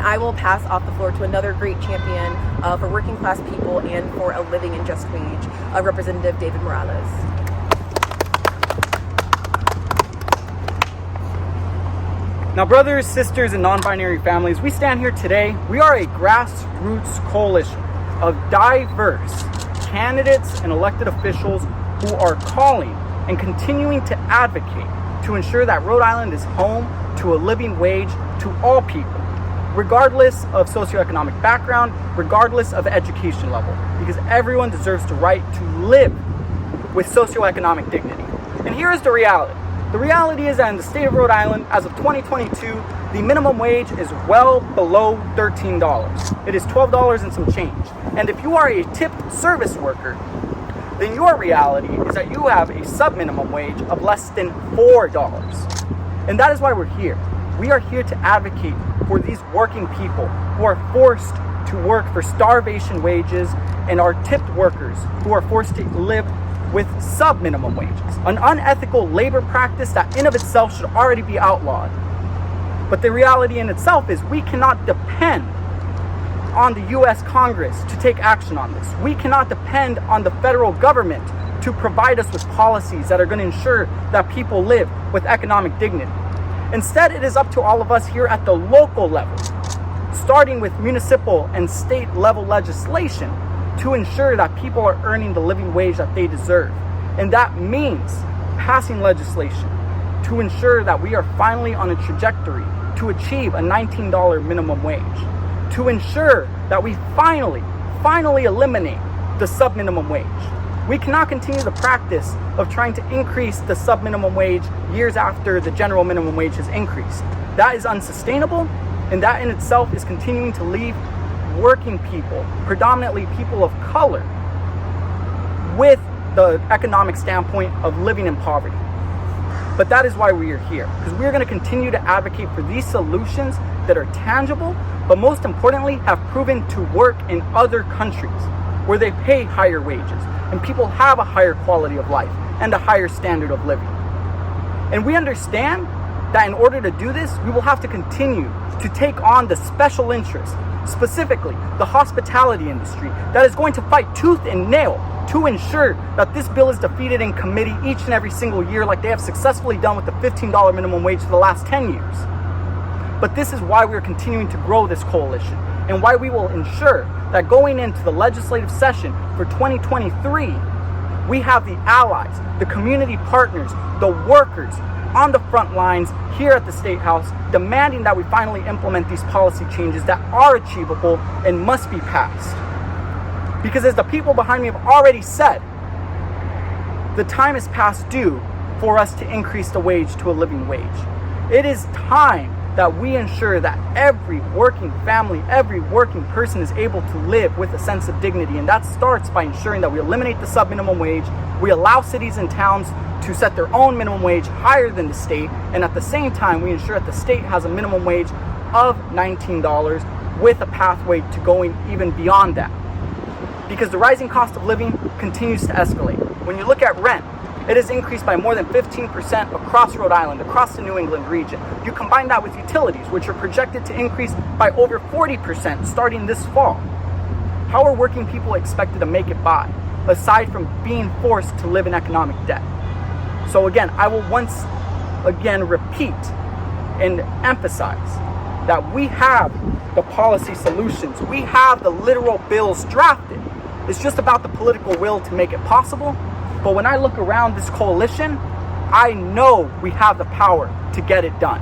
I will pass off the floor to another great champion for working class people and for a living and just wage, Representative David Morales. Now, brothers, sisters, and non-binary families, we stand here today. We are a grassroots coalition of diverse candidates and elected officials who are calling and continuing to advocate to ensure that Rhode Island is home to a living wage to all people, regardless of socioeconomic background, regardless of education level, because everyone deserves the right to live with socioeconomic dignity. And here is the reality. The reality is that in the state of Rhode Island, as of 2022, the minimum wage is well below $13. It is $12 and some change. And if you are a tipped service worker, then your reality is that you have a sub-minimum wage of less than $4. And that is why we're here. We are here to advocate for these working people who are forced to work for starvation wages and are tipped workers who are forced to live with sub-minimum wages, an unethical labor practice that in of itself should already be outlawed. But the reality in itself is we cannot depend on the US Congress to take action on this. We cannot depend on the federal government to provide us with policies that are going to ensure that people live with economic dignity. Instead, it is up to all of us here at the local level, starting with municipal and state level legislation, to ensure that people are earning the living wage that they deserve. And that means passing legislation to ensure that we are finally on a trajectory to achieve a $19 minimum wage, to ensure that we finally eliminate the sub-minimum wage. We cannot continue the practice of trying to increase the sub-minimum wage years after the general minimum wage has increased. That is unsustainable, and that in itself is continuing to leave working people, predominantly people of color, with the economic standpoint of living in poverty. But that is why we are here, because we are going to continue to advocate for these solutions that are tangible, but most importantly, have proven to work in other countries where they pay higher wages and people have a higher quality of life and a higher standard of living. And we understand that in order to do this, we will have to continue to take on the special interests, specifically the hospitality industry, that is going to fight tooth and nail to ensure that this bill is defeated in committee each and every single year, like they have successfully done with the $15 minimum wage for the last 10 years. But this is why we are continuing to grow this coalition, and why we will ensure that going into the legislative session for 2023, we have the allies, the community partners, the workers on the front lines here at the State House, demanding that we finally implement these policy changes that are achievable and must be passed. Because as the people behind me have already said, the time is past due for us to increase the wage to a living wage. It is time that we ensure that every working family, every working person is able to live with a sense of dignity. And that starts by ensuring that we eliminate the sub-minimum wage, we allow cities and towns to set their own minimum wage higher than the state, and at the same time, we ensure that the state has a minimum wage of $19 with a pathway to going even beyond that. Because the rising cost of living continues to escalate. When you look at rent, it has increased by more than 15% across Rhode Island, across the New England region. You combine that with utilities, which are projected to increase by over 40% starting this fall. How are working people expected to make it by, aside from being forced to live in economic debt? So again, I will once again repeat and emphasize that we have the policy solutions. We have the literal bills drafted. It's just about the political will to make it possible. But when I look around this coalition, I know we have the power to get it done.